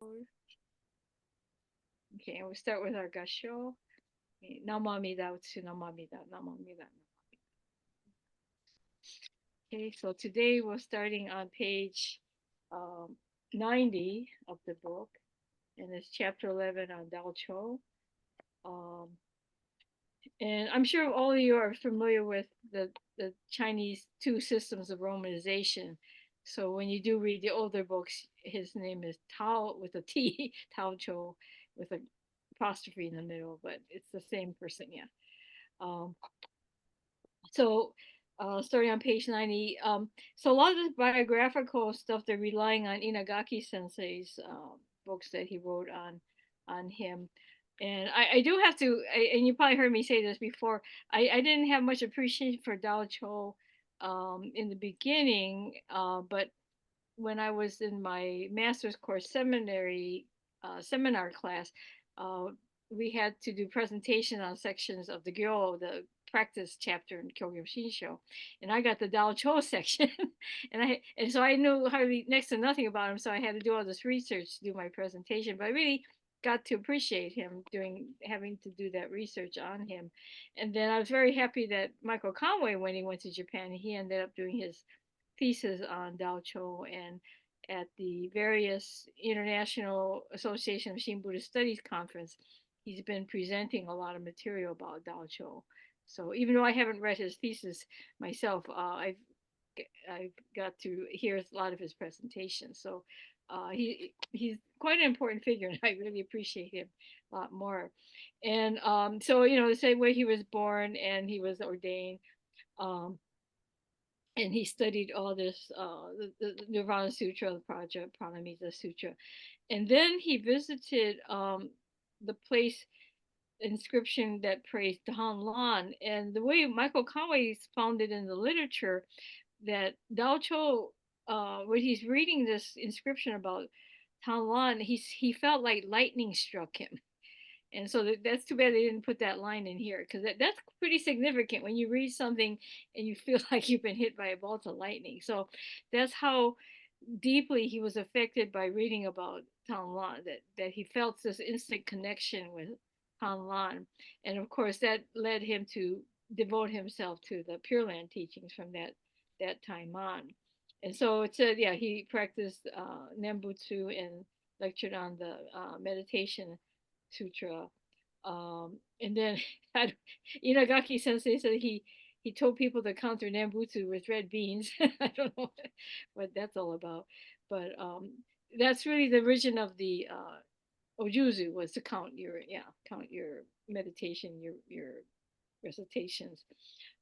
Okay, and we'll start with our gasho. Okay, Namamida Utsu Namamida Namamida. Okay, so today we're starting on page um, 90 of the book, and it's chapter 11 on Daocho. Um, and I'm sure all of you are familiar with the Chinese two systems of romanization. So when you do read the older books, his name is Tao with a T, Tao Cho, with an apostrophe in the middle, but it's the same person, yeah. Um, so starting on page 90, so a lot of the biographical stuff, they're relying on Inagaki Sensei's books that he wrote on him. And I do have to, and you probably heard me say this before, I didn't have much appreciation for Dao Cho in the beginning, but when I was in my master's course seminary seminar class, uh, we had to do presentation on sections of the Gyo, the practice chapter in Kyogyo Shinsho, and I got the Dao Cho section, and so I knew hardly next to nothing about him, so I had to do all this research to do my presentation. But I really got to appreciate him doing having to do that research on him, and then I was very happy that Michael Conway, when he went to Japan, he ended up doing his thesis on Dao Cho, and at the various International Association of Shin Buddhist Studies conference, he's been presenting a lot of material about Dao Cho. So even though I haven't read his thesis myself, I've got to hear a lot of his presentations. So he's quite an important figure, and I really appreciate him a lot more. And so the same way he was born and he was ordained. Um, and he studied all this the Nirvana Sutra, the Project Pranamita Sutra, and then he visited the place inscription that praised Dan Lan, and the way Michael Conway found it in the literature that Dao Cho, when he's reading this inscription about Dan Lan, he felt like lightning struck him, and so that's too bad they didn't put that line in here because that's pretty significant when you read something and you feel like you've been hit by a bolt of lightning. So that's how deeply he was affected by reading about Tan Lan, that he felt this instant connection with Tan Lan. And of course, that led him to devote himself to the Pure Land teachings from that time on. And so it said, yeah, he practiced Nembutsu and lectured on the meditation sutra. And then Inagaki Sensei said he told people to counter Nembutsu with red beans. I don't know what that's all about, but that's really the origin of the Ojuzu, was to count your meditation, your recitations.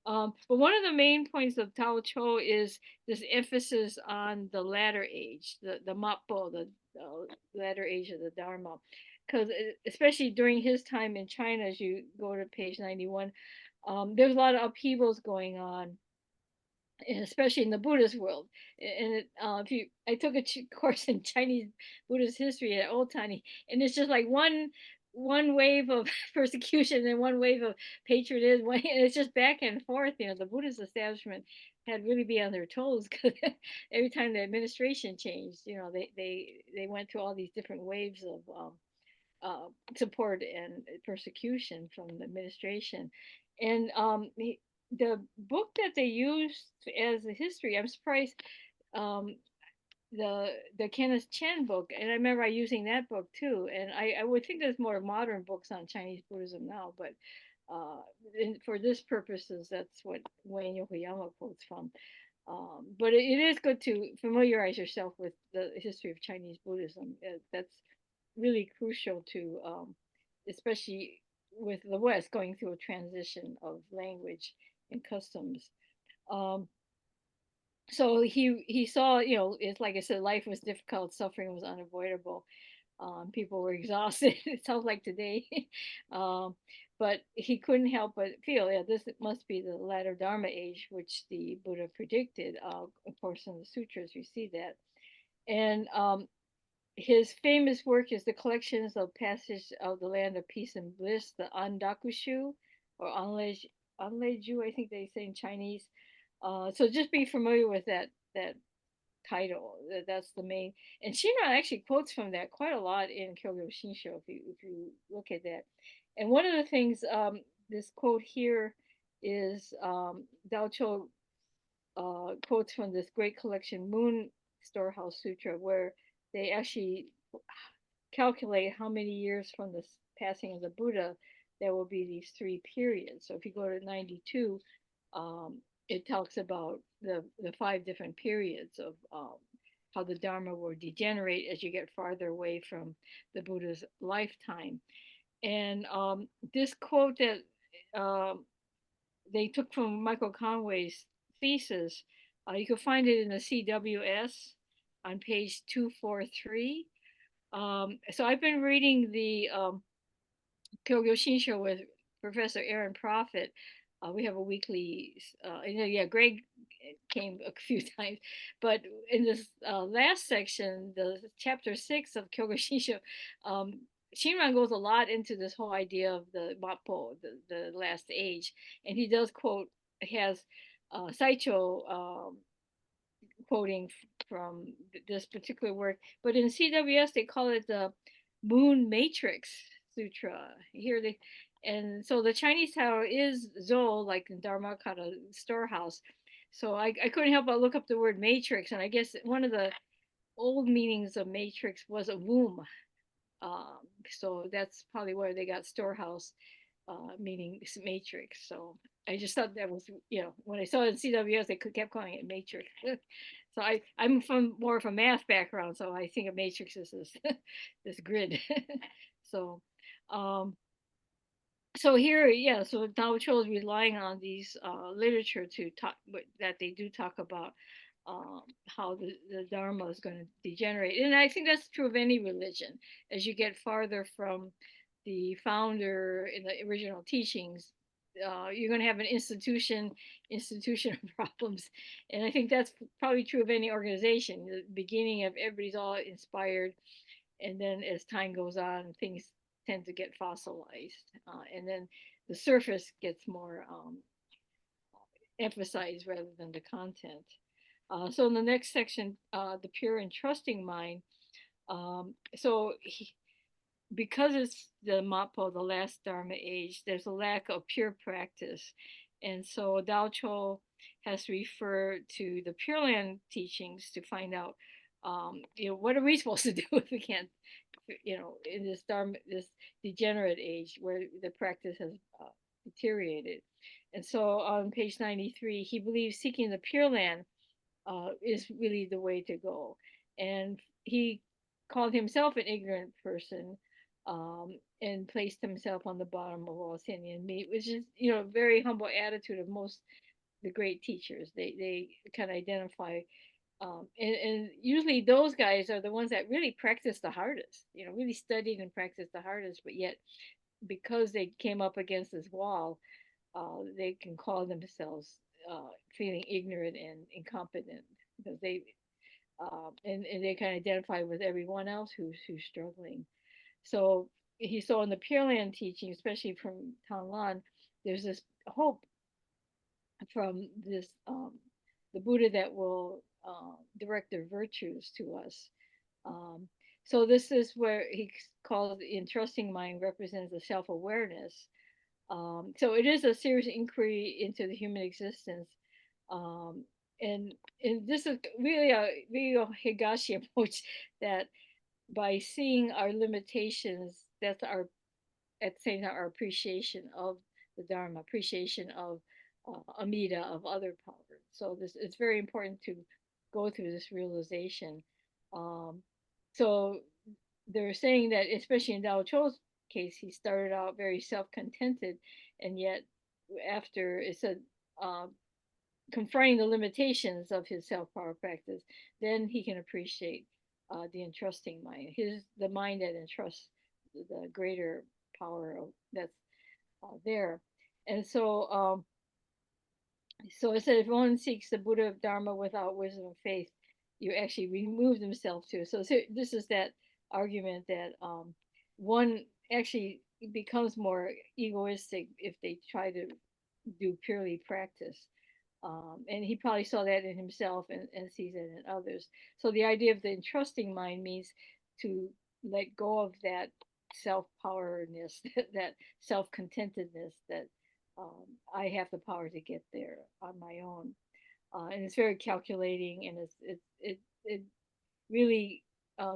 But one of the main points of Tao Cho is this emphasis on the latter age, the Mappo, the latter age of the Dharma. Because especially during his time in China, as you go to page 91, there's a lot of upheavals going on, and especially in the Buddhist world. And if you, I took a course in Chinese Buddhist history at Old Tiny, and it's just like one wave of persecution and one wave of patriotism, and it's just back and forth. The Buddhist establishment had really be on their toes because every time the administration changed, they went through all these different waves of support and persecution from the administration. And the book that they used as a history, I'm surprised, um, the Kenneth Chen book, and I remember using that book too. And I would think there's more modern books on Chinese Buddhism now, but for this purposes, that's what Wayne Yokoyama quotes from. But it is good to familiarize yourself with the history of Chinese Buddhism. That's really crucial to, especially with the West going through a transition of language and customs. Um, so he saw, it's like I said, life was difficult, suffering was unavoidable. People were exhausted. It sounds like today. um, but he couldn't help but feel, yeah, this must be the latter Dharma age, which the Buddha predicted. Of course, in the sutras, you see that. And his famous work is the collections of Passage of the Land of Peace and Bliss, the Andakushu, or Anleju, I think they say in Chinese. So just be familiar with that title. That's the main. And Shinran actually quotes from that quite a lot in Kyogo Shinsho if you look at that. And one of the things this quote here is Dao Cho quotes from this great collection Moon Storehouse Sutra, where they actually calculate how many years from the passing of the Buddha there will be these three periods. So if you go to 92, it talks about the five different periods of how the Dharma will degenerate as you get farther away from the Buddha's lifetime. And this quote that um, they took from Michael Conway's thesis, you can find it in the CWS on page 243. So I've been reading the Kyogo Show with Professor Aaron Prophet. We have a weekly, yeah, Greg came a few times, but in this last section, the chapter 6 of Kyogo Shinsho, Shinran goes a lot into this whole idea of the Mappo, the last age, and he does quote, has Saicho quoting from this particular work, but in CWS they call it the Moon Matrix Sutra. Here they, and so the Chinese tower is Zhou, like in Dharmakata storehouse. So I couldn't help but look up the word matrix, and I guess one of the old meanings of matrix was a womb. So that's probably where they got storehouse, meaning matrix. So I just thought that was, when I saw it in CWS, they kept calling it matrix. So I'm from more of a math background, so I think a matrix is this this grid. So um, so here, yeah, so Tao Cho is relying on these literature to talk that they do talk about how the Dharma is going to degenerate. And I think that's true of any religion. As you get farther from the founder in the original teachings, you're going to have an institutional problems. And I think that's probably true of any organization. The beginning of everybody's all inspired, and then as time goes on, things tend to get fossilized, and then the surface gets more emphasized rather than the content. So in the next section, the pure and trusting mind. Because it's the Mapo, the last Dharma age, there's a lack of pure practice. And so Dao Cho has to refer to the Pure Land teachings to find out, what are we supposed to do if we can't, in this Dharma, this degenerate age where the practice has deteriorated. And so on page 93, he believes seeking the Pure Land is really the way to go. And he called himself an ignorant person, and placed himself on the bottom of all sentient meat, which is, a very humble attitude of most the great teachers. They kind of identify, and usually those guys are the ones that really practice the hardest, really studied and practiced the hardest, but yet because they came up against this wall, they can call themselves feeling ignorant and incompetent because and they kind of identify with everyone else who's struggling. So he saw in the Pure Land teaching, especially from Tanlan, there's this hope from this the Buddha that will direct their virtues to us. Um, so this is where he calls the entrusting mind represents the self-awareness. So it is a serious inquiry into the human existence. Um, and this is really a real Higashi approach that by seeing our limitations, that's our at the same time our appreciation of the Dharma, appreciation of Amida, of other powers. So this it's very important to go through this realization. Um, so they're saying that, especially in Dao Cho's case, he started out very self-contented, and yet after it said confronting the limitations of his self-power practice, then he can appreciate the entrusting mind, the mind that entrusts the greater power that's there. And so it said, if one seeks the Buddha of Dharma without wisdom and faith, you actually remove themselves too. So this is that argument that one actually becomes more egoistic if they try to do purely practice. And he probably saw that in himself and sees it in others. So the idea of the entrusting mind means to let go of that self-powerness, that self-contentedness that I have the power to get there on my own. And it's very calculating, and it really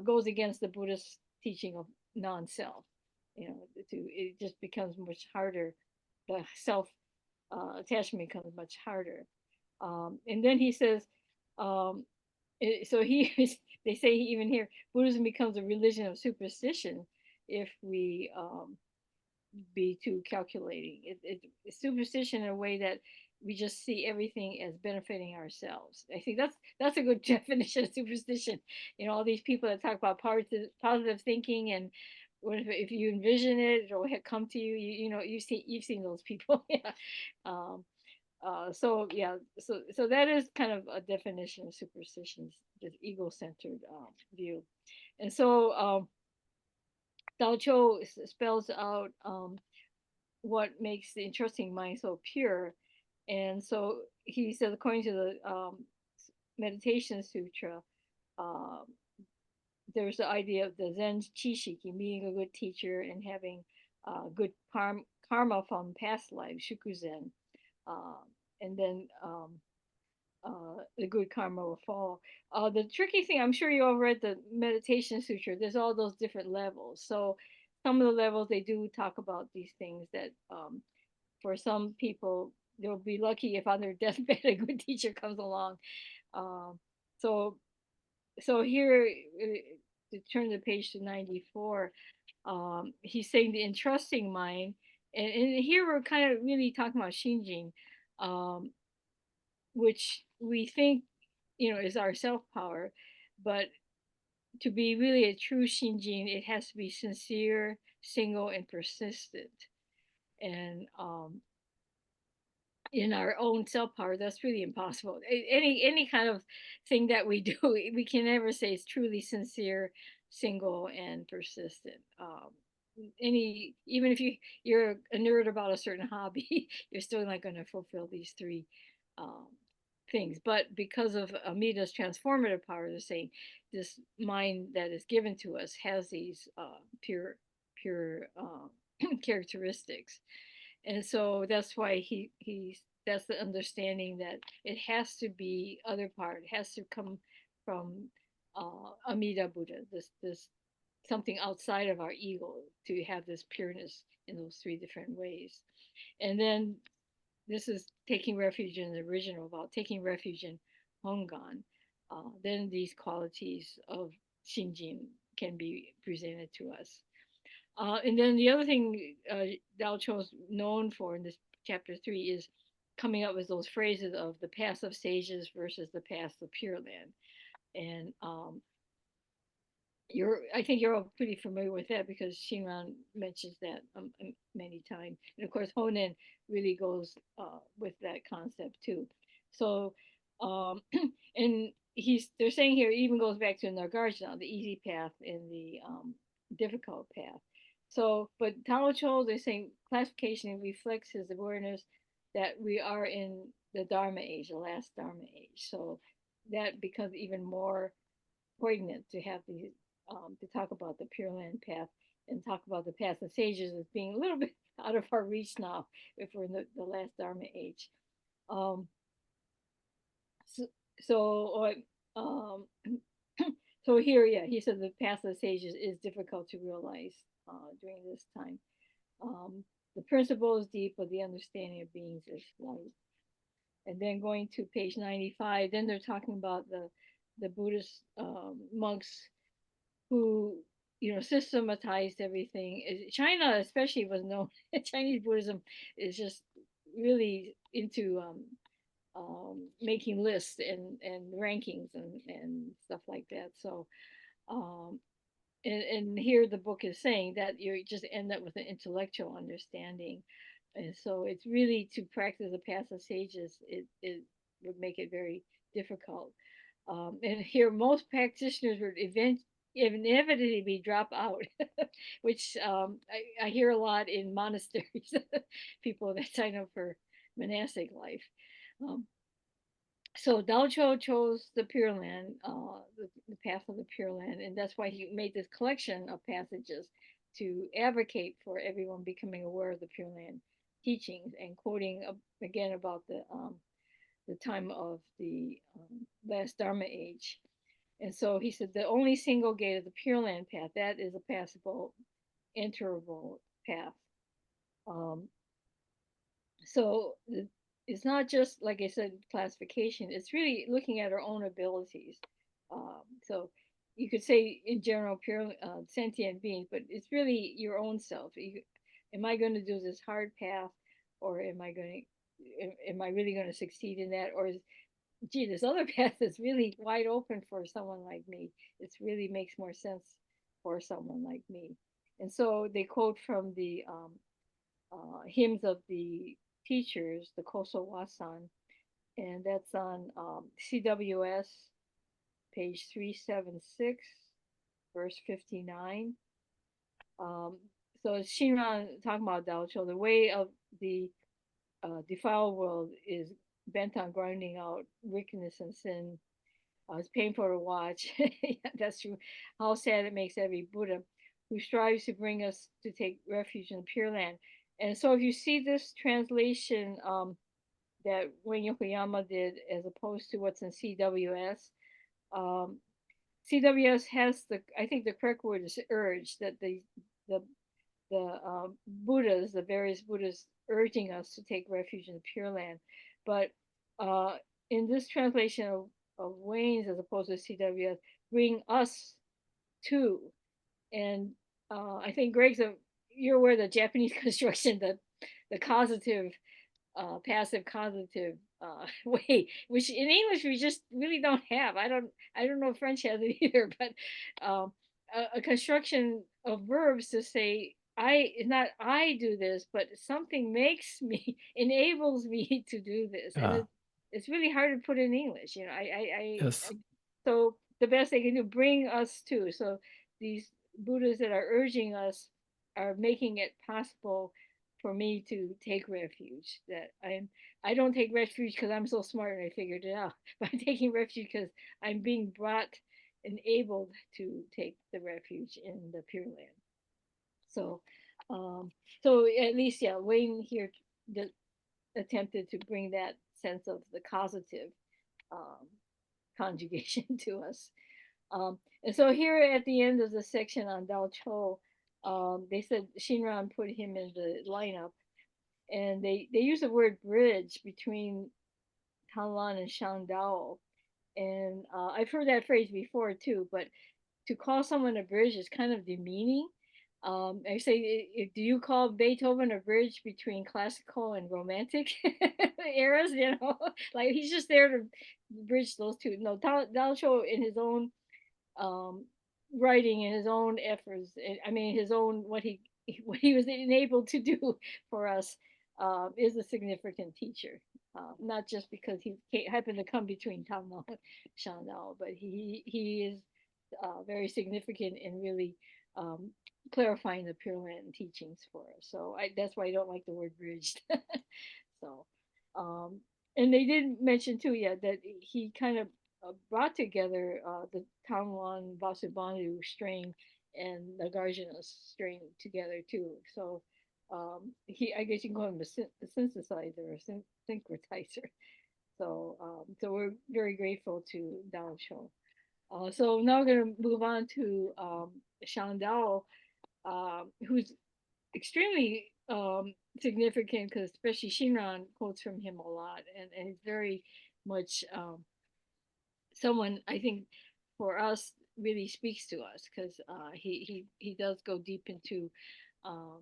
goes against the Buddhist teaching of non-self. It just becomes much harder. The self attachment becomes much harder. And then he says, um, so he they say even here, Buddhism becomes a religion of superstition if we be too calculating. It's superstition in a way that we just see everything as benefiting ourselves. I think that's a good definition of superstition. All these people that talk about positive thinking, and what if you envision it, it'll come to you. You've seen those people. Yeah. Um, so yeah, so that is kind of a definition of superstitions, this ego-centered view. And so Dao Cho spells out what makes the interesting mind so pure. And so he says, according to the Meditation Sutra, um, there's the idea of the Zen Chishiki, meeting a good teacher and having good karma from past lives, Shukuzen. Um, and then the good karma will follow. The tricky thing, I'm sure you all read the Meditation Sutra, there's all those different levels. So some of the levels, they do talk about these things that for some people, they'll be lucky if on their deathbed a good teacher comes along. Um, so so here, to turn the page to 94, he's saying the entrusting mind, and here we're kind of really talking about Shinjin, um, which we think is our self power, but to be really a true Shinjin, it has to be sincere, single, and persistent. And in our own self power, that's really impossible. Any kind of thing that we do, we can never say it's truly sincere, single, and persistent. Even if you're a nerd about a certain hobby, you're still not going to fulfill these three um, things. But because of Amida's transformative power, they're saying this mind that is given to us has these pure characteristics. And so that's why he's that's the understanding that it has to be other part, it has to come from Amida Buddha, this something outside of our ego, to have this pureness in those three different ways. And then this is taking refuge in the original, about taking refuge in Hongan. Then these qualities of Shinjin can be presented to us. And then the other thing Dao Cho is known for in this chapter 3 is coming up with those phrases of the path of sages versus the path of Pure Land. And I think you're all pretty familiar with that because Shinran mentions that many times. And of course, Honen really goes with that concept too. So, and they're saying here, it even goes back to Nagarjuna, the easy path and the difficult path. So, but Tao Cho, they're saying classification reflects his awareness that we are in the Dharma age, the last Dharma age. So that becomes even more poignant to have these to talk about the Pure Land path and talk about the path of sages as being a little bit out of our reach now if we're in the last Dharma age. Um, so, so, um, so here, yeah, he said the path of sages is difficult to realize during this time. The principle is deep, but the understanding of beings is light. And then going to page 95, then they're talking about the Buddhist monks who systematized everything. China especially was known. Chinese Buddhism is just really into making lists and rankings and stuff like that. So um, and here the book is saying that you just end up with an intellectual understanding. And so it's really, to practice the path of sages, it would make it very difficult. And here most practitioners would inevitably drop out, which I hear a lot in monasteries, people that sign up for monastic life. Um, So Dalcho chose the Pure Land, the path of the Pure Land, and that's why he made this collection of passages to advocate for everyone becoming aware of the Pure Land teachings and quoting again about the time of the last Dharma age. And so he said the only single gate of the Pure Land path that is a passable, enterable path. Um, so it's not just like I said classification, it's really looking at our own abilities. So you could say in general pure sentient beings, but it's really your own self. Am I going to do this hard path, or am I really going to succeed in that, or gee, this other path is really wide open for someone like me. It really makes more sense for someone like me. And so they quote from the hymns of the teachers, the Koso Wasan, and that's on CWS page 376, verse 59. Um, so it's Shinran talking about Daocho. The way of the defiled world is bent on grinding out wickedness and sin. It's painful to watch. Yeah, that's true. How sad it makes every Buddha who strives to bring us to take refuge in the Pure Land. And so, if you see this translation that Wayne Yokoyama did, as opposed to what's in CWS, um, CWS has I think the correct word is urge, that the Buddhas, the various Buddhas, urging us to take refuge in the Pure Land. But uh, in this translation of Wayne's, as opposed to CWS, bring us to. And I think you're aware of the Japanese construction, the causative passive causative way, which in English we just really don't have. I don't know if French has it either, but um, a construction of verbs to say I is not I do this, but something makes me enables me to do this, and Ah, it's really hard to put in English. yes. So the best they can do bring us to. So these Buddhas that are urging us are making it possible for me to take refuge. I don't take refuge because I'm so smart and I figured it out, but I'm taking refuge because I'm being brought enabled to take the refuge in the Pure Land. So, um, so at least yeah, Wayne here attempted to bring that sense of the causative um, conjugation to us. And so here at the end of the section on Dao Cho, they said Shinran put him in the lineup, and they use the word bridge between Tanlan and Shandao. And I've heard that phrase before too, but to call someone a bridge is kind of demeaning. I say, do you call Beethoven a bridge between classical and romantic eras? Like he's just there to bridge those two. No, Dao Cho in his own um, writing and his own efforts. I mean, his own what he was enabled to do for us is a significant teacher. Not just because happened to come between Tamil and Shandao, but he is very significant in really um, clarifying the Pure Land teachings for us. So that's why I don't like the word bridged. So, um, and they did mention too, yeah, that he kind of brought together the Tangwan Vasubandhu strain and the Nagarjuna strain together too. So I guess you can call him a synthesizer or syncretizer. So we're very grateful to Dao Cho. So now we're going to move on to Shandao, who's extremely significant because especially Shinran quotes from him a lot, and he's very much someone I think for us really speaks to us because he does go deep into um,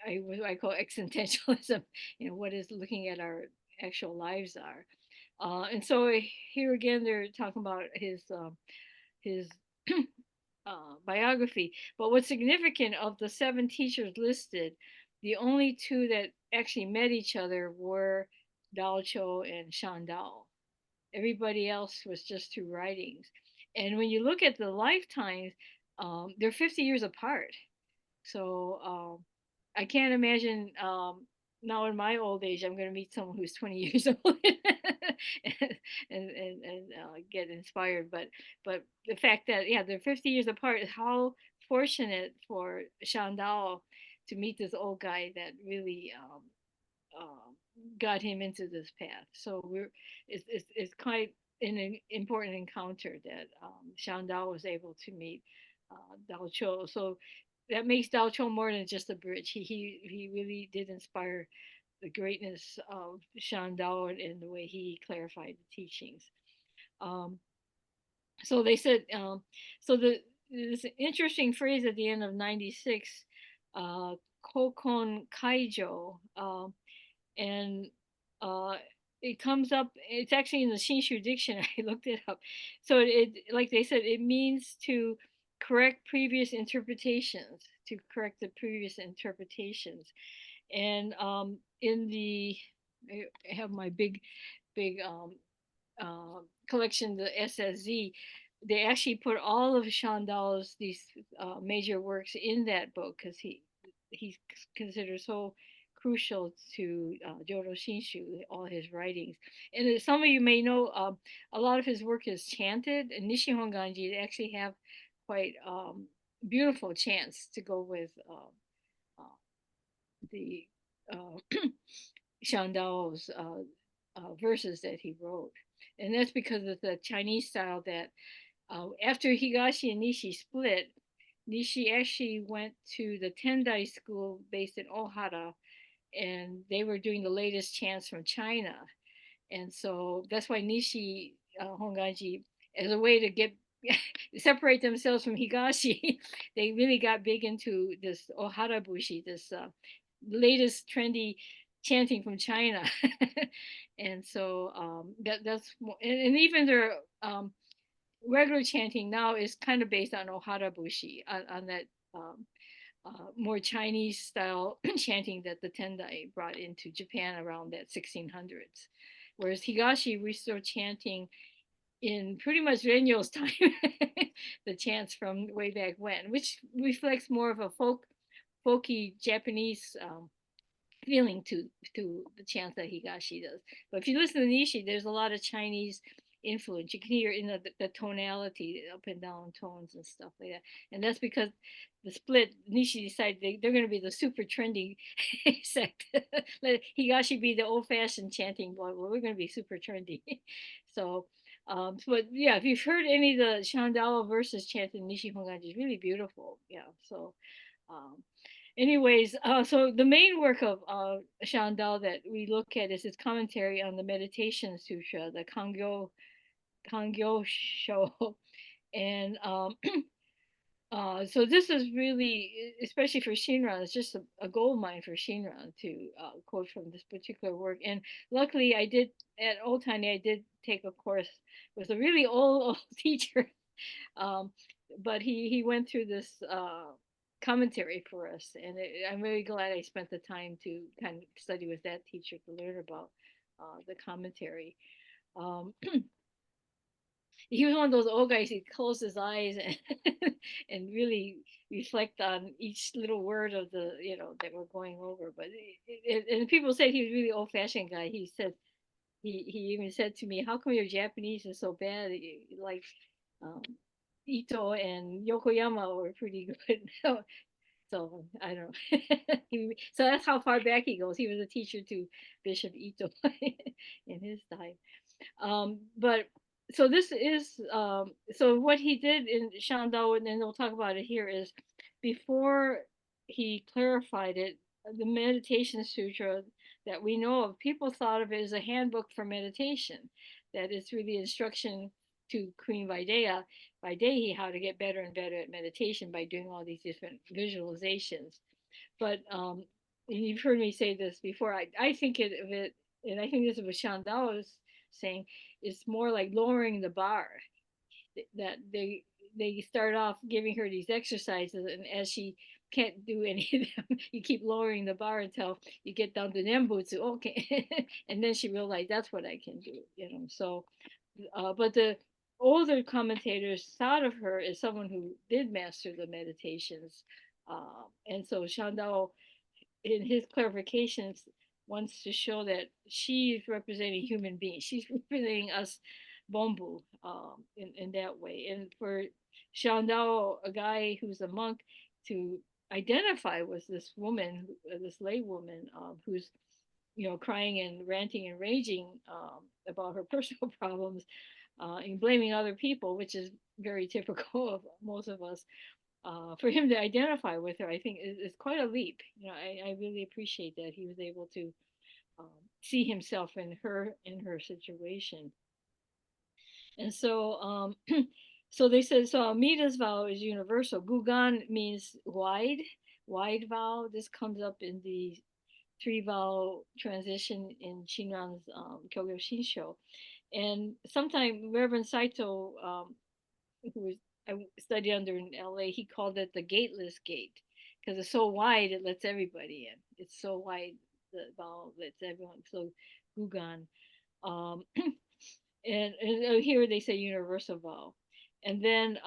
what I call existentialism, what is looking at our actual lives are. And so here again, they're talking about his biography. But what's significant of the seven teachers listed, the only two that actually met each other were Dao Cho and Shan Dao. Everybody else was just through writings. And when you look at the lifetimes, they're 50 years apart. So I can't imagine. now in my old age, I'm going to meet someone who's 20 years old and get inspired. But the fact that yeah, they're 50 years apart, how fortunate for Shandao to meet this old guy that really um, got him into this path. So it's quite an important encounter that Shandao was able to meet Dao Cho. So that makes Dao Cho more than just a bridge. He really did inspire the greatness of Shandao and the way he clarified the teachings. Um, so they said, so this interesting phrase at the end of 96, uh, Kokon Kaijo, and uh, it comes up. It's actually in the Shinshu dictionary. I looked it up. So like they said, it means to correct previous interpretations, to correct the previous interpretations. And in the, I have my big collection, the SSZ. They actually put all of Chandel's these major works in that book because he's considered so crucial to Jodo Shinshu, all his writings. And as some of you may know, a lot of his work is chanted. And Nishihon Ganji, they actually have quite beautiful chants to go with uh, the Shandao's verses that he wrote. And that's because of the Chinese style that after Higashi and Nishi split, Nishi actually went to the Tendai school based in Ohara, and they were doing the latest chants from China. And so that's why Nishi Honganji, as a way to get separate themselves from Higashi, they really got big into this Ohara Bushi, this latest trendy chanting from China. And so that's and even their regular chanting now is kind of based on Ohara Bushi, on that more Chinese style chanting that the Tendai brought into Japan around that 1600s. Whereas Higashi restored chanting in pretty much Renyo's time, the chants from way back when, which reflects more of a folky Japanese feeling to the chants that Higashi does. But if you listen to Nishi, there's a lot of Chinese influence. You can hear in the tonality, up and down tones and stuff like that. And that's because the split, Nishi decided they're going to be the super trendy sect. Let Higashi be the old fashioned chanting boy. Well, we're going to be super trendy. So, but yeah, if you've heard any of the Shandawa verses chanted in Nishi Honganji, it's really beautiful. Yeah. So, um, anyways, so the main work of Shandal that we look at is his commentary on the Meditation Sutra, the Kangyo Sho, and so this is really, especially for Shinran, it's just a gold mine for Shinran to quote from this particular work. And luckily, I did at Old Tiny, I did take a course with a really old teacher, um, but he went through this commentary for us, and I'm really glad I spent the time to kind of study with that teacher to learn about the commentary. Um, he was one of those old guys. He'd close his eyes and and really reflect on each little word of the that we're going over. But and people said he was a really old fashioned guy. He said he even said to me, "How come your Japanese is so bad? Like um, Ito and Yokoyama were pretty good." So I don't know. So that's how far back he goes. He was a teacher to Bishop Ito in his time. But so this is so what he did in Shandao, and then we'll talk about it here, is before he clarified it, the meditation sutra that we know of, people thought of it as a handbook for meditation, that it's really instruction to Queen Vaidehi how to get better and better at meditation by doing all these different visualizations. But and you've heard me say this before. I think of it, and I think this is what Shandao is saying. It's more like lowering the bar. That they start off giving her these exercises, and as she can't do any of them, you keep lowering the bar until you get down to Nembutsu. Okay, and then she realized that's what I can do. So, but the older commentators thought of her as someone who did master the meditations, and so Shandao in his clarifications wants to show that she is representing human beings. She's representing us Bombu in that way. And for Shandao, a guy who's a monk, to identify with this woman, this lay woman, who's crying and ranting and raging about her personal problems and blaming other people, which is very typical of most of us. For him to identify with her, I think is quite a leap. I really appreciate that he was able to um, see himself in her situation. And so they said, so Amida's vow is universal. Gugan means wide vow. This comes up in the three vow transition in Shinran's Kyogyo Shinsho. And sometime Reverend Saito, who was I studied under in LA, he called it the gateless gate because it's so wide it lets everybody in. It's so wide the vow lets everyone. So Gugan. Um, and here they say universal vow. And then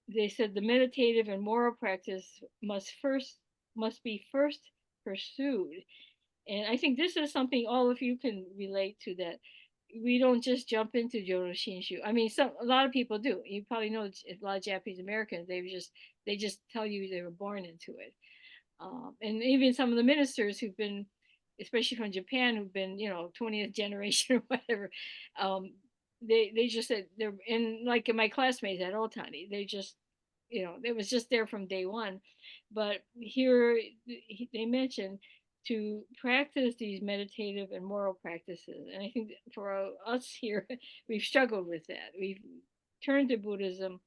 they said the meditative and moral practice must be first pursued. And I think this is something all of you can relate to, that we don't just jump into Jodo Shinshu. I mean, a lot of people do. You probably know a lot of Japanese Americans. They just tell you they were born into it. And even some of the ministers who've been, especially from Japan, who've been 20th generation or whatever, um, they just said they're in, like in my classmates at Otani. They just it was just there from day one. But here they mentioned to practice these meditative and moral practices, and I think for us here, we've struggled with that. We've turned to Buddhism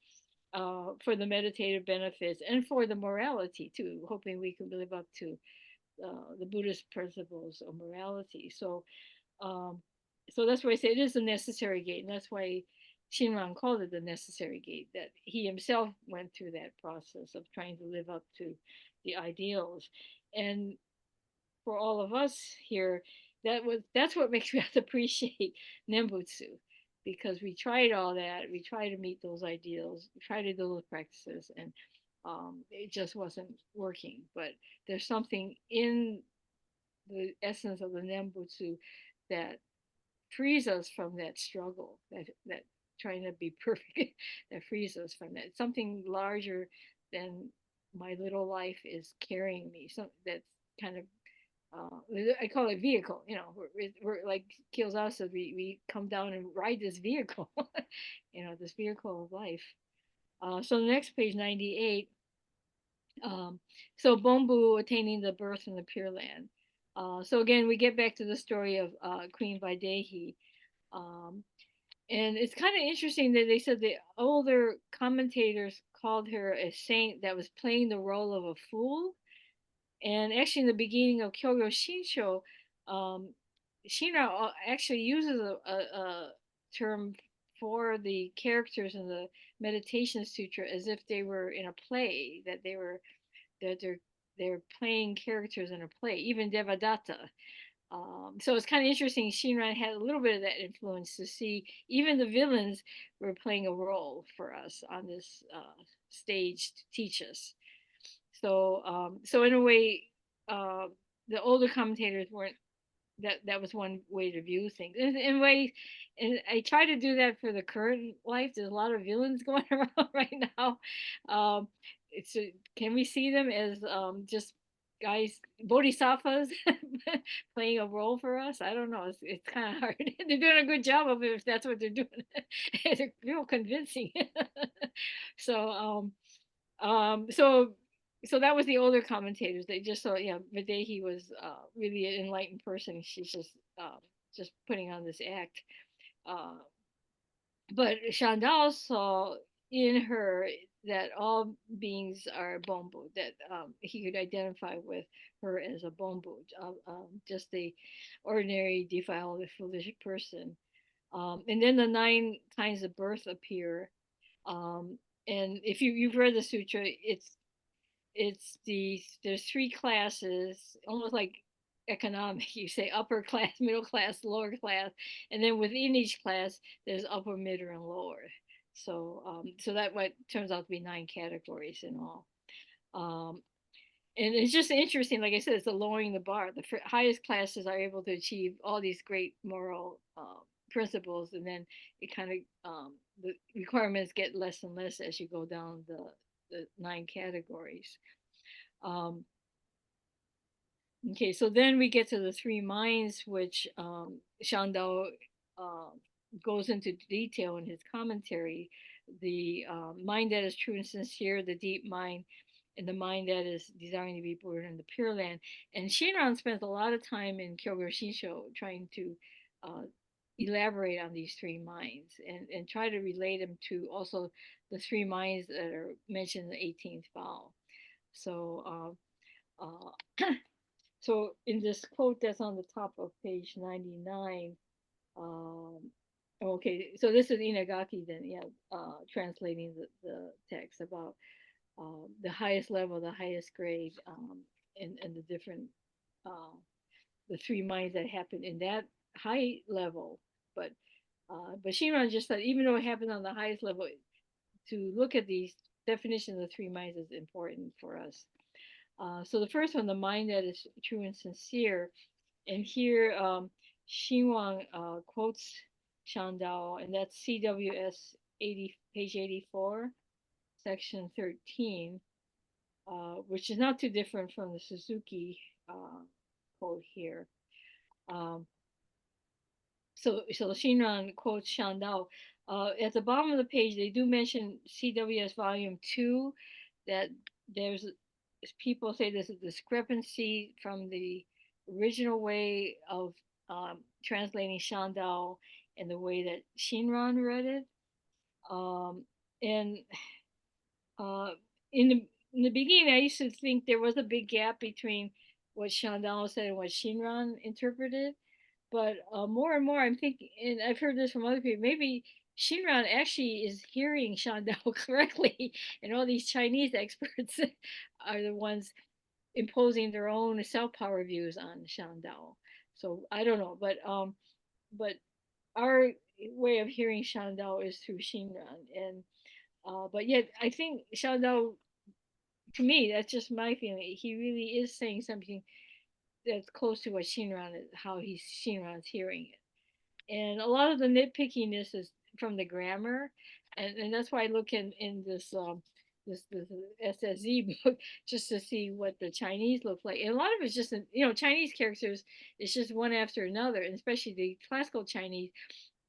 for the meditative benefits and for the morality too, hoping we can live up to the Buddhist principles of morality. Um, so that's why I say it is a necessary gate, and that's why Shinran called it the necessary gate. That he himself went through that process of trying to live up to the ideals, and for all of us here, that's what makes me appreciate Nembutsu, because we tried all that, we tried to meet those ideals, we tried to do those practices, and it just wasn't working. But there's something in the essence of the Nembutsu that frees us from that struggle, that trying to be perfect, that frees us from that. It's something larger than my little life is carrying me. So that's kind of I call it vehicle. We're like Kiyosaki says, we come down and ride this vehicle, this vehicle of life. So the next page 98. Um, so Bombu attaining the birth in the Pure Land. So again, we get back to the story of Queen Vaidehi. Um, and it's kind of interesting that they said the older commentators called her a saint that was playing the role of a fool. And actually, in the beginning of Kyogo Shinsho, um, Shinra actually uses a term for the characters in the Meditation Sutra as if they were in a play, that they're playing characters in a play, even Devadatta. So it's kind of interesting. Shinran had a little bit of that influence to see even the villains were playing a role for us on this stage to teach us. So in a way, uh, the older commentators weren't. That was one way to view things. In a way, and I try to do that for the current life. There's a lot of villains going around right now. Um, can we see them as just guys, bodhisattvas, playing a role for us? I don't know. It's kind of hard. They're doing a good job of it if that's what they're doing. They're real convincing. so um, so so that was the older commentators. They just saw, yeah, Videhi was really an enlightened person. She's just putting on this act. Uh, but Chandal saw in her that all beings are Bombu, that he could identify with her as a Bombu, just the ordinary, defiled, foolish person. And then the 9 kinds of birth appear. Um, and if you've read the sutra, there's 3 classes, almost like economic. You say upper class, middle class, lower class, and then within each class there's upper, middle, and lower. So that what turns out to be 9 categories in all. Um, And it's just interesting. Like I said, it's a lowering the bar. The highest classes are able to achieve all these great moral principles, and then it kind of the requirements get less and less as you go down the nine categories. Um, okay, so then we get to the three minds, which Shandao uh, goes into detail in his commentary. The mind that is true and sincere, the deep mind, and the mind that is desiring to be born in the Pure Land. And Shinran spends a lot of time in Kyogo Shisho trying to uh, elaborate on these three minds and try to relate them to also the three minds that are mentioned in the 18th vow. So, so in this quote that's on the top of page 99, um, okay, so this is Inagaki then, yeah, translating the text about the highest level, the highest grade, and the different, uh, the three minds that happen in that high level. But Shinran just said, even though it happened on the highest level, to look at these definitions of three minds is important for us. So the first one, the mind that is true and sincere, and here Xinguang quotes Shandao, and that's CWS 80, page 84, section 13, which is not too different from the Suzuki quote here. Um, so Shinran quotes Shandao. At the bottom of the page, they do mention CWS Volume 2, that there's people say there's a discrepancy from the original way of translating Shandao and the way that Shinran read it. Um, and uh, in the beginning, I used to think there was a big gap between what Shandao said and what Shinran interpreted. But more and more, I'm thinking, and I've heard this from other people, maybe Shinran actually is hearing Shandao correctly, and all these Chinese experts are the ones imposing their own self power views on Shandao. So I don't know, but our way of hearing Shandao is through Shinran, and but yet I think Shandao, to me, that's just my feeling. He really is saying something that's close to what Shinran is, how he's Shinran's hearing it. And a lot of the nitpickiness is from the grammar, and that's why I look in this this SSZ book just to see what the Chinese look like. And a lot of it's just Chinese characters. It's just one after another, and especially the classical Chinese.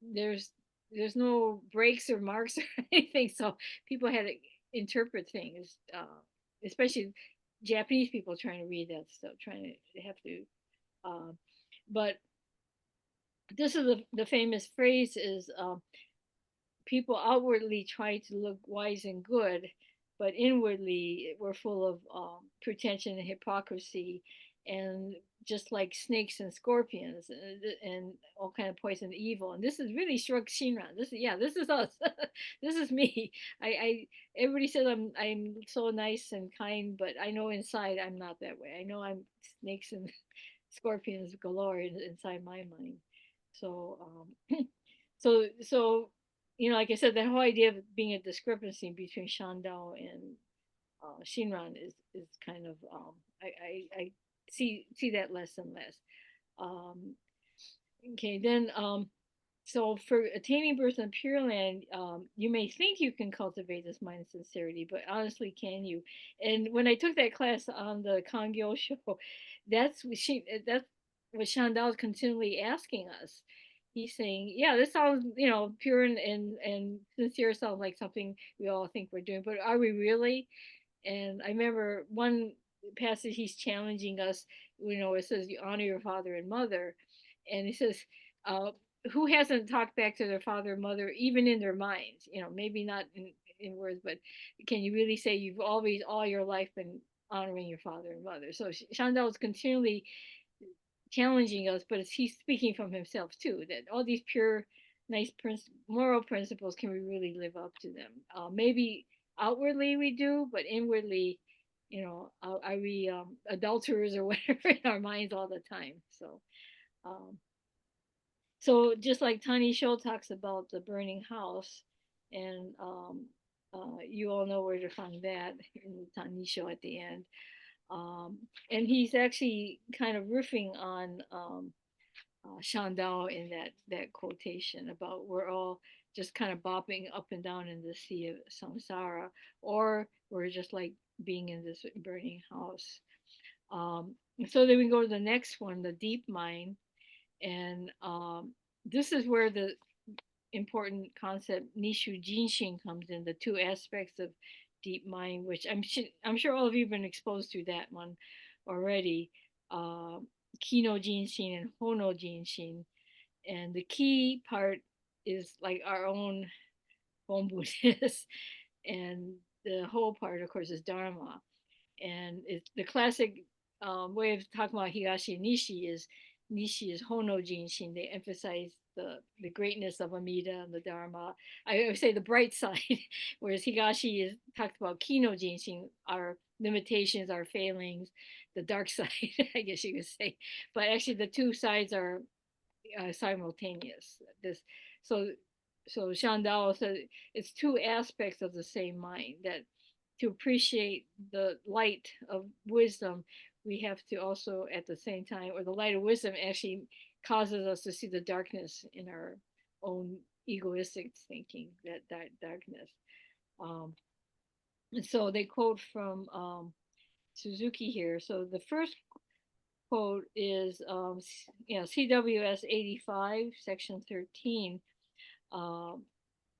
There's there's no breaks or marks or anything, so people had to interpret things, especially Japanese people trying to read that stuff, trying to have to. Uh, but this is the famous phrase is people outwardly try to look wise and good, but inwardly we're full of pretension and hypocrisy, and just like snakes and scorpions and all kind of poison evil. And this is really struck Shinran. This is us. This is me. I everybody says I'm so nice and kind, but I know inside I'm not that way. I know I'm snakes and scorpions galore inside my mind. So so like I said, that whole idea of being a discrepancy between Shandao and Shinran is kind of I see that less and less. Um, okay, then so for attaining birth in Pure Land, you may think you can cultivate this mind of sincerity, but honestly, can you? And when I took that class on the Kangyo show, that's what Shandao is continually asking us. He's saying, "Yeah, this sounds, pure and sincere. Sounds like something we all think we're doing, but are we really?" And I remember one passage he's challenging us. It says, "You honor your father and mother," and he says, uh, "Who hasn't talked back to their father and mother, even in their minds? Maybe not in words, but can you really say you've always all your life been honoring your father and mother?" So Chandel is continually challenging us, but he's speaking from himself too. That all these pure, nice moral principles, can we really live up to them? Maybe outwardly we do, but inwardly, are we adulterers or whatever in our minds all the time? Um, so just like Tani Show talks about the burning house, and you all know where to find that in the Tani Show at the end. Um, and he's actually kind of riffing on Shandao in that quotation about we're all just kind of bopping up and down in the sea of samsara, or we're just like being in this burning house. So then we go to the next one, the deep mind, and this is where the important concept Nishu Jinshin comes in, the two aspects of deep mind, which I'm sure all of you have been exposed to that one already. Uh, Kino Jinshin and Hono Jinshin, and the key part is like our own Bonbuness, and the whole part, of course, is Dharma. And it's the classic way of talking about Higashi and Nishi is Hono Jinshin. They emphasize the greatness of Amida and the Dharma. I would say the bright side, whereas Higashi is talked about Kino Jinshin, our limitations, our failings, the dark side, I guess you could say. But actually, the two sides are simultaneous. This so so Shandao said it's two aspects of the same mind, that to appreciate the light of wisdom, we have to also at the same time, or the light of wisdom actually causes us to see the darkness in our own egoistic thinking, that darkness. Um, and so they quote from Suzuki here. So the first quote is CWS 85, section 13, um,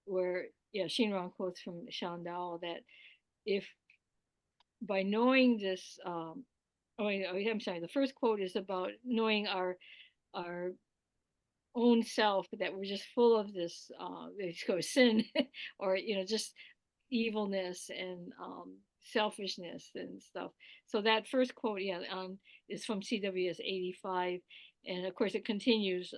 where Shinran quotes from Shandao that if by knowing this, I'm sorry, the first quote is about knowing our own self, that we're just full of this sin, or just evilness and selfishness and stuff. So that first quote, is from CWS 85, and of course it continues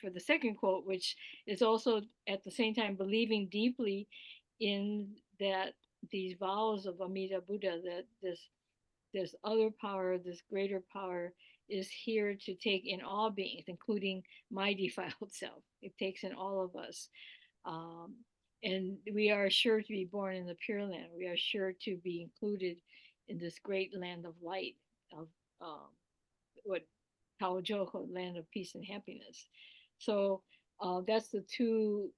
for the second quote, which is also at the same time believing deeply in that these vows of Amida Buddha, that this other power, this greater power, is here to take in all beings, including my defiled self. It takes in all of us. Um, and we are sure to be born in the Pure Land. We are sure to be included in this great land of light, of um, what Taojoho, land of peace and happiness. So that's the two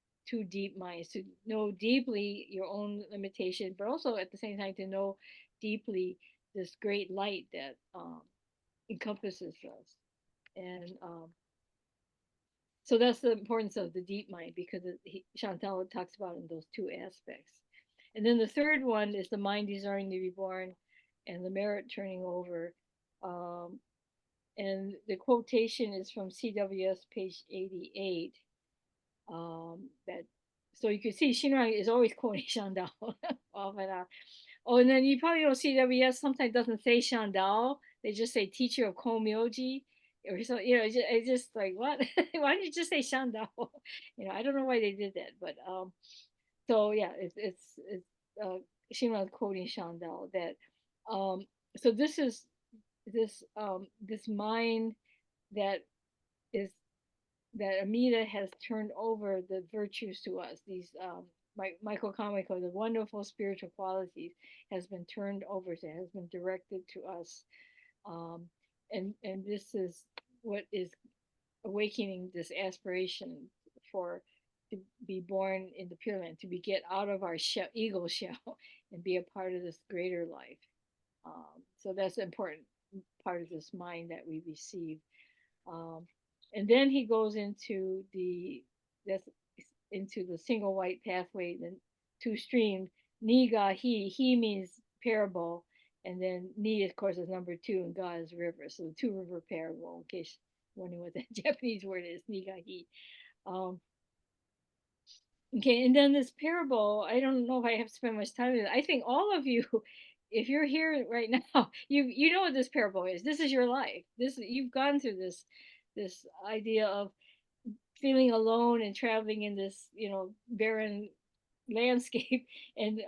deep minds, to know deeply your own limitation, but also at the same time to know deeply this great light that encompasses us. And so that's the importance of the deep mind, because Chantal talks about in those two aspects. And then the third one is the mind desiring to be born and the merit turning over. Um, and the quotation is from CWS page 88. That so you can see Shinran is always quoting Shandao off and on. Oh, and then you probably know CWS sometimes doesn't say Shandao; they just say teacher of Komyoji, or so. It's just like what? Why did you just say Shandao? I don't know why they did that, but so yeah, it's Shinran's quoting Shandao that so this is this mind that is that Amida has turned over the virtues to us. These Michael Comico, the wonderful spiritual qualities, has been turned over to, has been directed to us, um, and this is what is awakening this aspiration for to be born in the Pure Land, to be get out of our ego shell and be a part of this greater life. So that's an important part of this mind that we receive. Um, and then he goes into that's into the single white pathway, the two stream. Ni ga he means parable, and then ni of course is number two, and ga is river. So the two river parable, in case you're wondering what that Japanese word is, ni ga he. Um, okay, and then this parable, I don't know if I have to spend much time with it. I think all of you, if you're here right now, you know what this parable is. This is your life. This you've gone through this idea of feeling alone and traveling in this barren landscape, and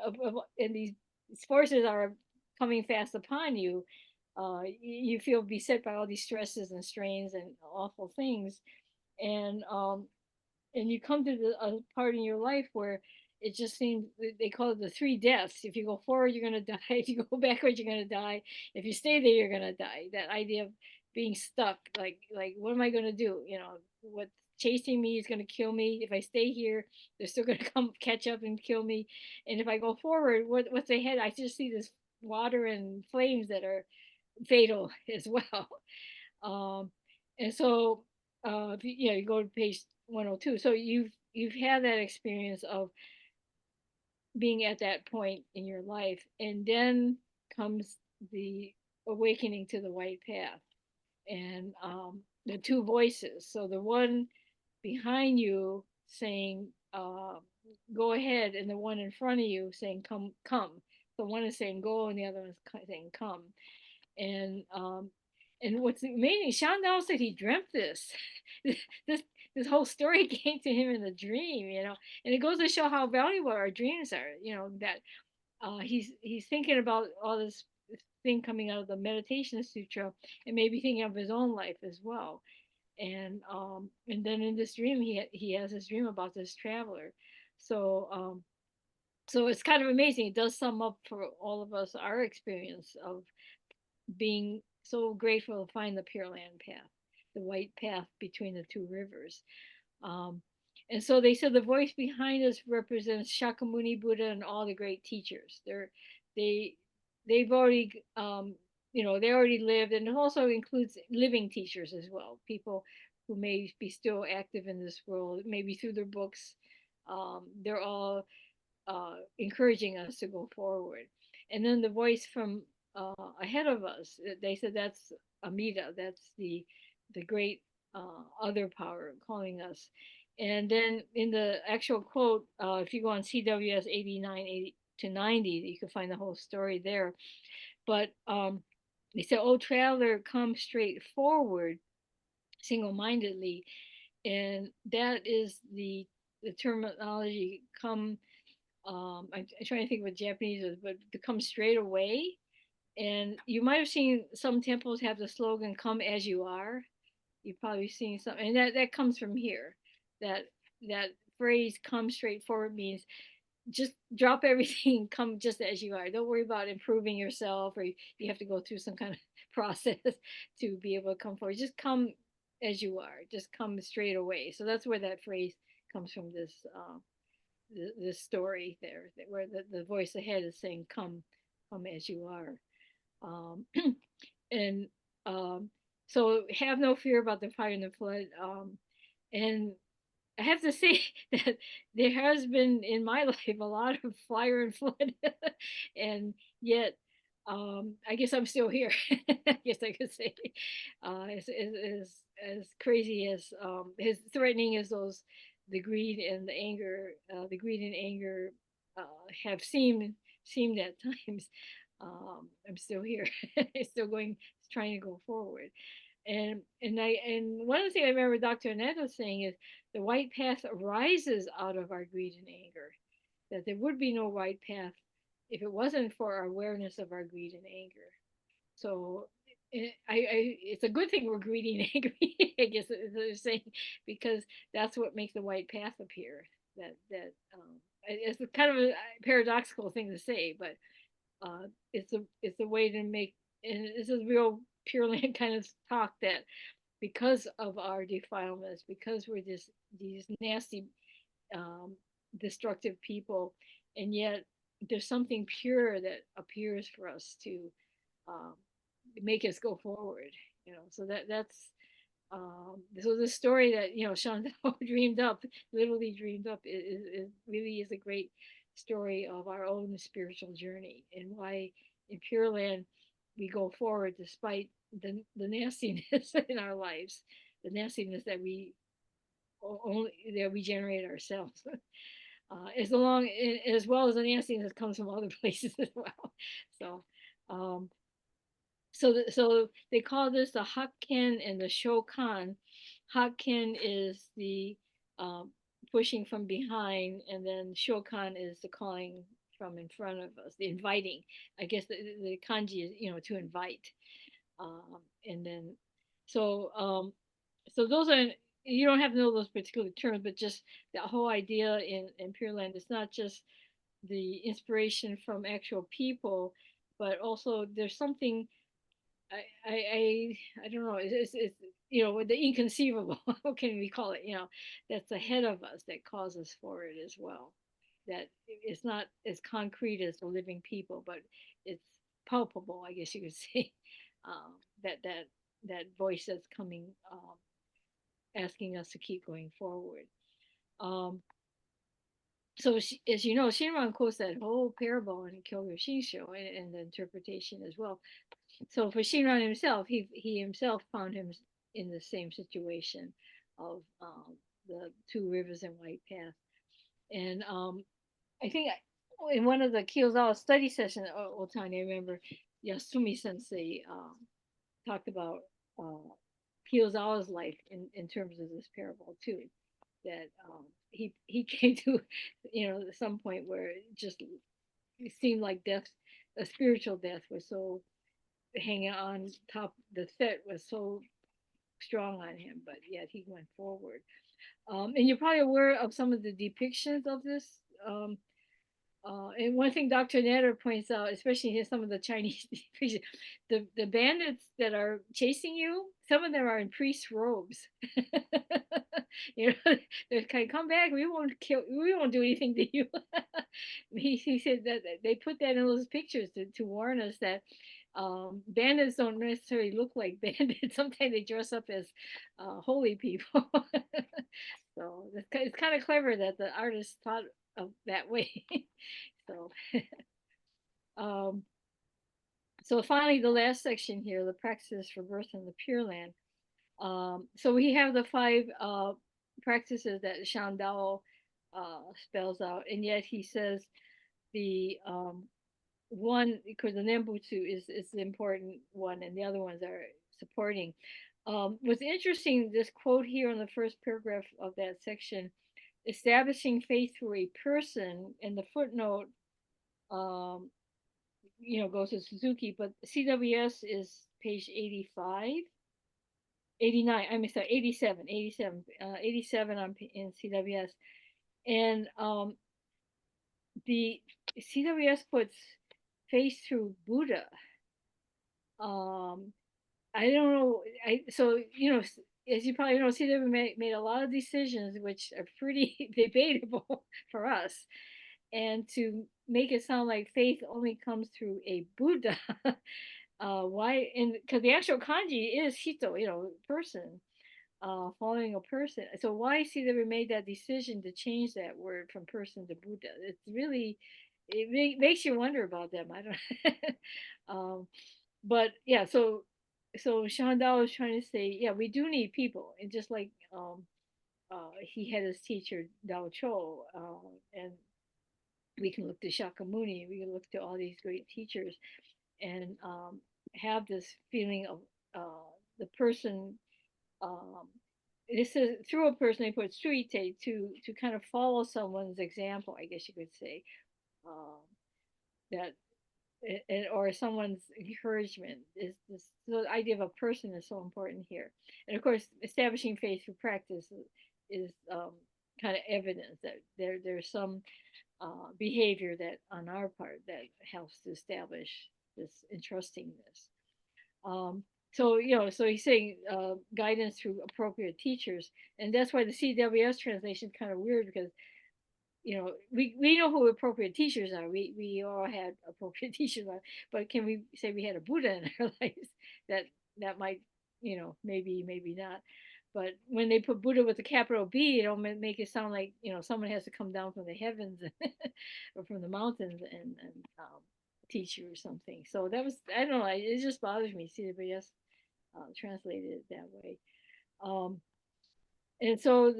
these forces are coming fast upon you. You feel beset by all these stresses and strains and awful things, and you come to a part in your life where it just seems they call it the three deaths. If you go forward, you're gonna die. If you go backwards, you're gonna die. If you stay there, you're gonna die. That idea of being stuck, like what am I gonna do? You know, what's chasing me is gonna kill me. If I stay here, they're still gonna come catch up and kill me. And if I go forward, what's ahead? I just see this water and flames that are fatal as well. Um, and so, you go to page 102. So you've had that experience of being at that point in your life, and then comes the awakening to the white path, and the two voices. So the one behind you saying, "Go ahead," and the one in front of you saying, "Come, come." So one is saying go, and the other one is saying come. And what's amazing, Sean Dowell said he dreamt this. this this whole story came to him in a dream, and it goes to show how valuable our dreams are. That he's thinking about all this thing coming out of the meditation sutra, and maybe thinking of his own life as well. And then in this dream, he has this dream about this traveler. So so it's kind of amazing. It does sum up for all of us our experience of being so grateful to find the Pure Land path, the white path between the two rivers. Um, and so they said the voice behind us represents Shakyamuni Buddha and all the great teachers. They they've already they already lived, and it also includes living teachers as well, people who may be still active in this world, maybe through their books. They're all encouraging us to go forward. And then the voice from ahead of us, they said that's Amida, that's the great other power calling us. And then in the actual quote, if you go on CWS 89, 80 to 90, you can find the whole story there. But they said, "Oh, traveler, come straight forward, single mindedly." And that is the terminology come I'm trying to think what Japanese is, but to come straight away. And you might have seen some temples have the slogan "Come as you are." You've probably seen some, and that comes from here. That that phrase "come straight forward" means just drop everything, come just as you are. Don't worry about improving yourself, or you have to go through some kind of process to be able to come forward. Just come as you are. Just come straight away. So that's where that phrase comes from. This story there, where the voice ahead is saying, come as you are. um, and so have no fear about the fire and the flood. And I have to say that there has been in my life a lot of fire and flood, and yet I guess I'm still here. I guess I could say, as crazy as threatening as the greed and the anger, the greed and anger uh, have seemed at times. I'm still here. Still going, trying to go forward. And one of the things I remember Dr. Annette was saying is the white path arises out of our greed and anger. That there would be no white path if it wasn't for our awareness of our greed and anger. So it's a good thing we're greedy and angry, I guess they're saying, because that's what makes the white path appear. That it's kind of a paradoxical thing to say, but it's a way to make, and this is real Pure Land kind of talk, that because of our defilements, because we're just these nasty, um, destructive people, and yet there's something pure that appears for us to um, make us go forward. So so the story that Sean dreamed up, literally dreamed up, is really is a great story of our own spiritual journey, and why in Pure Land we go forward despite the nastiness in our lives, the nastiness that we generate ourselves. As well as the nastiness comes from other places as well. So um, so they call this the Hakken and the Shokan. Hakken is the pushing from behind, and then Shokan is the calling from in front of us, the inviting. I guess the kanji is to invite. And then so so those are you don't have to know those particular terms, but just the whole idea in Pure Land is not just the inspiration from actual people, but also there's something I don't know. It's the inconceivable. What can we call it? That's ahead of us that calls us forward as well. That it's not as concrete as the living people, but it's palpable. I guess you could say that voice that's coming, asking us to keep going forward. Um, so as you know, Shinran quotes that whole parable in Kyoshi and the interpretation as well. So for Shinran himself, he himself found him in the same situation of the two rivers and white path. And I think in one of the Kyozawa study sessions, Otani, I remember Yasumi Sensei talked about uh, Kyozawa's life in terms of this parable too. That he came to some point where it just it seemed like death, a spiritual death, was so hanging on top. The threat was so strong on him, but yet he went forward. And you're probably aware of some of the depictions of this. And one thing Dr. Natter points out, especially in some of the Chinese depictions, the bandits that are chasing you, some of them are in priest robes. They're kind of, come back. We won't kill. We won't do anything to you. He said that they put that in those pictures to warn us that bandits don't necessarily look like bandits. Sometimes they dress up as holy people. So it's kind of clever that the artist thought of that way. So, um, so finally, the last section here, the practices for birth in the Pure Land. So we have the five practices that Shandao spells out, and yet he says the one, because the Nembutsu is the important one, and the other ones are supporting. What's interesting, this quote here in the first paragraph of that section, establishing faith through a person, and the footnote, um, goes to Suzuki, but CWS is page 85, 89. I mean, sorry, 87, 87 in CWS. And the CWS puts faith through Buddha. Um, I don't know. So as you probably know, CW made a lot of decisions which are pretty debatable for us, and to make it sound like faith only comes through a Buddha. Why? And because the actual kanji is hito, person, following a person. So why CW made that decision to change that word from person to Buddha? It's really, makes you wonder about them. I don't. But yeah, so Shandao is trying to say, yeah, we do need people, and just like he had his teacher Dao Cho, and we can look to Shakyamuni, we can look to all these great teachers, and have this feeling of the person. Um, this is through a person they put suite to kind of follow someone's example, I guess you could say, um, that or someone's encouragement is this. So the idea of a person is so important here, and of course, establishing faith through practice is kind of evidence that there's some behavior that on our part that helps to establish this entrustingness. Um, so he's saying guidance through appropriate teachers, and that's why the CWS translation is kind of weird because we know who appropriate teachers are. We all had appropriate teachers, but can we say we had a Buddha in our lives? That might, maybe not. But when they put Buddha with a capital B, it'll make it sound like someone has to come down from the heavens or from the mountains and teach you or something. So that was, I don't know. It just bothers me. CWS translated it that way. Um, and so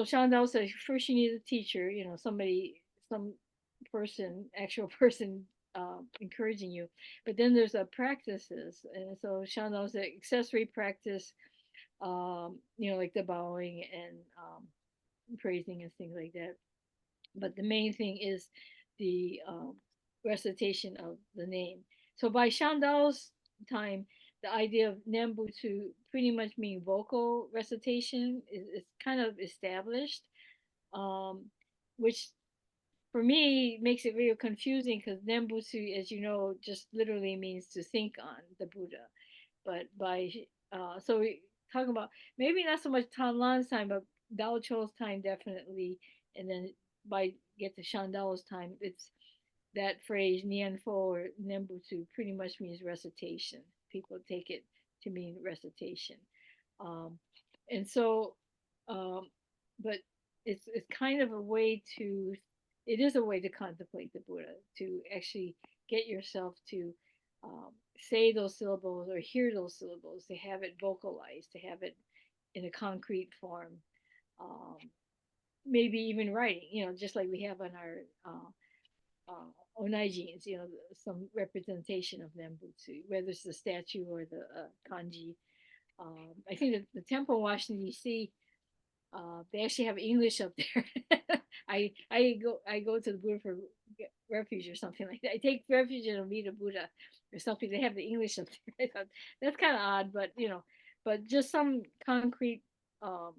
Chandel says first you need a teacher, somebody, some person, actual person encouraging you. But then there's a practices, and so Chandel said accessory practice, like the bowing and praising and things like that. But the main thing is the recitation of the name. So by Chandel's time, the idea of Nembutsu pretty much mean vocal recitation is kind of established, um, which for me makes it real confusing because Nembutsu, as you know, just literally means to think on the Buddha. But by so we talking about maybe not so much Tanlan's time, but Dao Cho's time definitely, and then by get to Shandao's time, it's that phrase Nianfo or Nembutsu pretty much means recitation. People take it to mean recitation, um, and so, um, but it's kind of a way to, it is a way to contemplate the Buddha, to actually get yourself to say those syllables or hear those syllables, to have it vocalized, to have it in a concrete form, um, maybe even writing, just like we have on our onaijins, some representation of Nembutsu, whether it's the statue or the kanji. I think that the temple in Washington D.C. They actually have English up there. I go to the Buddha for refuge or something like that. I take refuge in Amida Buddha or something. They have the English up there. I thought that's kind of odd, but but just some concrete um,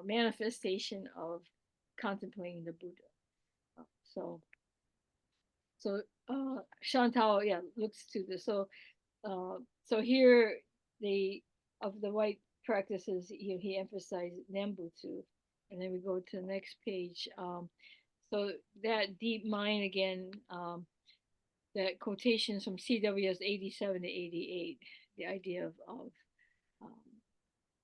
manifestation of contemplating the Buddha. Uh, so Chantal, yeah, looks to this. Uh, so here the of the white practices, he emphasized Nembutsu, and then we go to the next page. So that deep mind again, that quotations from CWS 87 to 88, the idea um,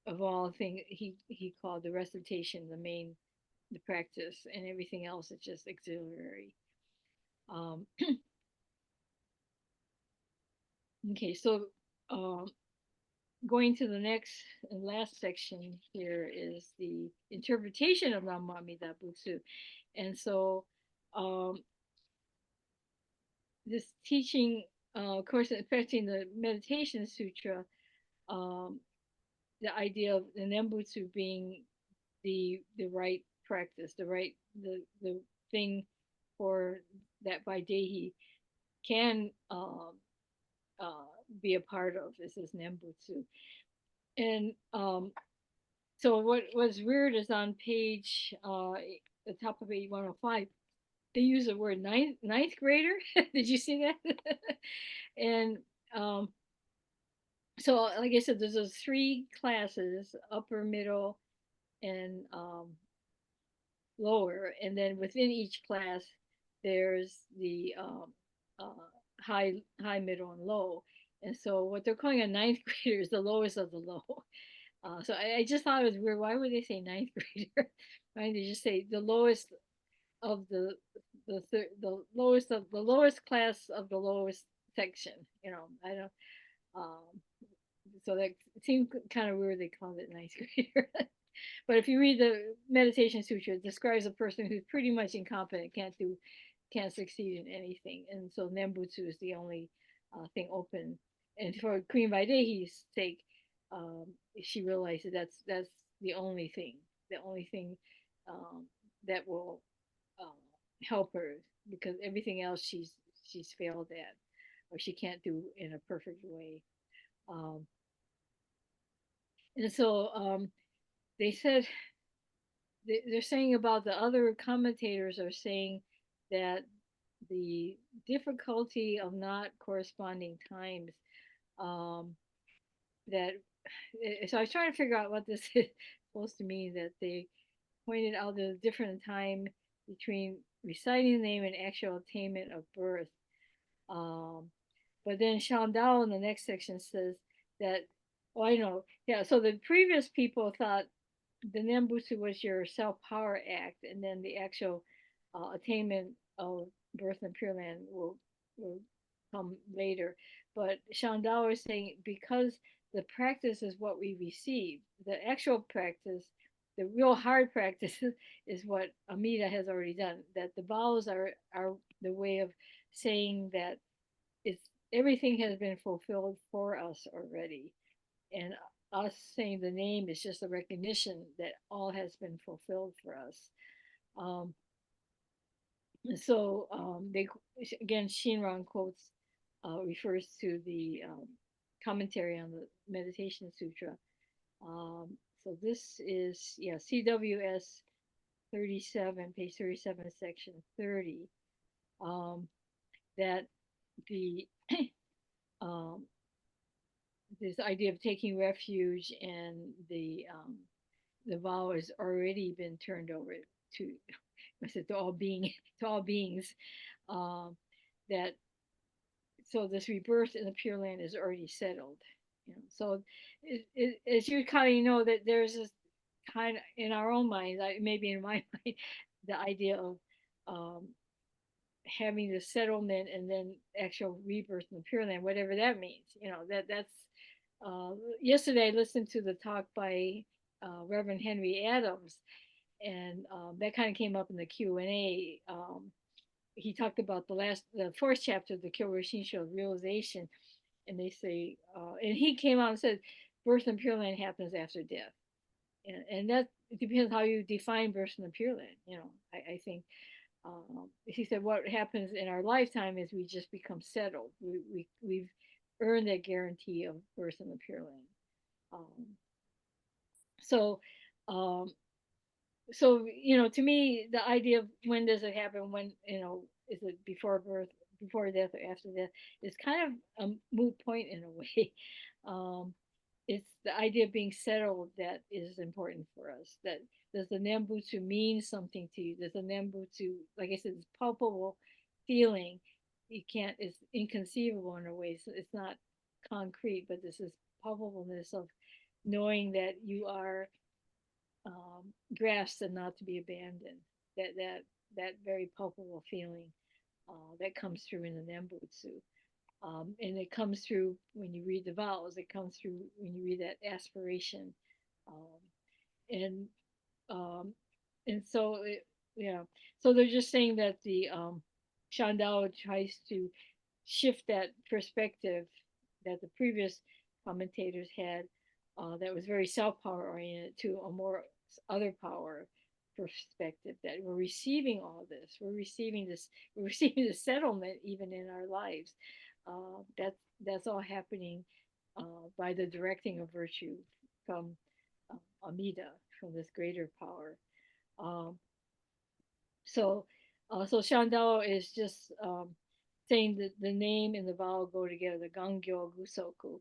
of all things he called the recitation the practice, and everything else is just auxiliary. Um, okay, so um, going to the next and last section here is the interpretation of Namamida Butsu. And so um, this teaching, of course, affecting the Meditation Sutra, um, the idea of the Nembutsu being the right practice, the thing for that Vaidehi can uh, be a part of. This is Nembutsu. And so what was weird is on page the top of page 105, they use the word ninth grader. Did you see that? And um, so like I said, there's those three classes: upper, middle, and lower. And then within each class, there's the high, middle, and low. And so what they're calling a ninth grader is the lowest of the low. So I just thought it was weird. Why would they say ninth grader? Why did they just say the lowest of the lowest of the lowest class of the lowest section? I don't. Um, so that seemed kind of weird. They called it ninth grader. But if you read the Meditation Sutra, it describes a person who's pretty much incompetent, can't succeed in anything, and so Nembutsu is the only thing open. And for Queen Vaidehi's sake, um, she realized that that's the only thing um, that will uh, help her, because everything else she's failed at, or she can't do in a perfect way. Um, and so they said they're saying about the other commentators are saying that the difficulty of not corresponding times, um, that so I was trying to figure out what this is supposed to mean, that they pointed out the different time between reciting the name and actual attainment of birth. um, but then Shandao in the next section says that, well, I know, yeah, so the previous people thought the Nembutsu was your self power act, and then the actual attainment of birth and Pure Land will come later. But Shandao is saying because the practice is what we receive, the actual practice, the real hard practice is what Amida has already done. That the vows are the way of saying that it's everything has been fulfilled for us already, and us saying the name is just a recognition that all has been fulfilled for us. Um, so they again, Shinran quotes refers to the commentary on the Meditation Sutra. Um, so this is, yeah, CWS 37, page 37, section 30. Um, that the um, this idea of taking refuge and the vow has already been turned over to, I said, to all to all beings. Um, that so this rebirth in the Pure Land is already settled. So as you kind of know that there's this kind of in our own minds, maybe in my mind, the idea of um, having the settlement and then actual rebirth in the Pure Land, whatever that means. That's yesterday I listened to the talk by Reverend Henry Adams, and that kind of came up in the Q&A. He talked about the fourth chapter of the Kyoshi realization, and they say, and he came out and said, birth in Pure Land happens after death, and that depends how you define birth in the Pure Land. I think he said what happens in our lifetime is we just become settled. We've earned that guarantee of birth in the Pure Land. Um, so um, to me the idea of when does it happen, when is it before birth, before death, or after death, is kind of a moot point in a way. um, it's the idea of being settled that is important for us. That does the nembutsu mean something to you? Does the nembutsu, like I said, it's palpable feeling. You can't, it's inconceivable in a way, so it's not concrete, but this is palpableness of knowing that you are grasped and not to be abandoned. That very palpable feeling that comes through in the Nembutsu. And it comes through when you read the vows. It comes through when you read that aspiration, um, and um, and so yeah. So they're just saying that the Shandao tries to shift that perspective that the previous commentators had, that was very self power oriented, to a more other power perspective, that we're receiving all this, we're receiving the settlement even in our lives. That's all happening by the directing of virtue from Amida, from this greater power. Um, so Shandao is just saying that the name and the vowel go together, Gangyo Gusoku.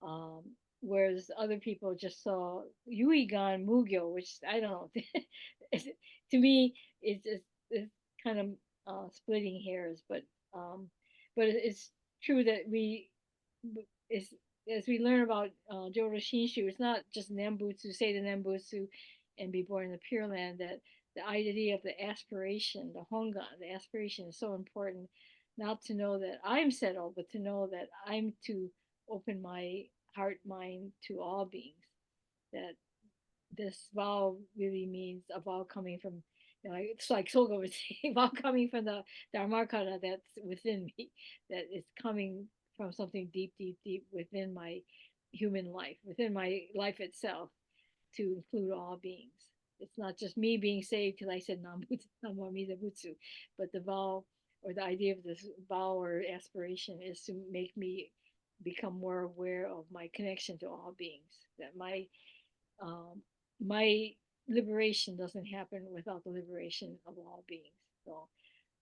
Um, whereas other people just saw Yuigan Mugyo, which I don't know. To me, it's kind of splitting hairs, but it's true that is as we learn about Jodo Shinshu, it's not just Nembutsu, say the Nembutsu, and be born in the Pure Land. That the idea of the aspiration, the hongan, the aspiration is so important. Not to know that I'm settled, but to know that I'm to open my heart, mind to all beings. That this vow really means a vow coming from, it's like Soga would say, a vow coming from the Dharmakara that's within me, that is coming from something deep, deep, deep within my human life, within my life itself, to include all beings. It's not just me being saved because I said Namamida Butsu, but the vow, or the idea of this vow or aspiration, is to make me become more aware of my connection to all beings. That um, my liberation doesn't happen without the liberation of all beings. So,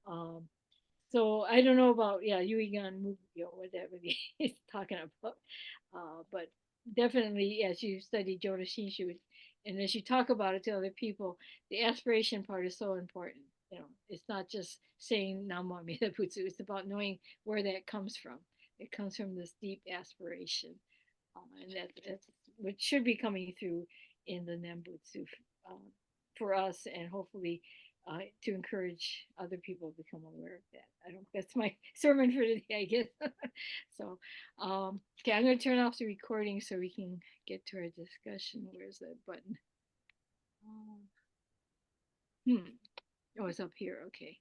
um, so I don't know about, yeah, Yuigan Mugyo, whatever he's talking about, but definitely as you study Jodo Shinshu and as you talk about it to other people, the aspiration part is so important. It's not just saying Namo Amida Butsu. It's about knowing where that comes from. It comes from this deep aspiration, and that's what should be coming through in the Nembutsu um, for us, and hopefully to encourage other people to become aware of that. I don't. That's my sermon for today, I guess. So, okay, I'm going to turn off the recording so we can get to our discussion. Where's that button? Um, Oh, it's up here. Okay.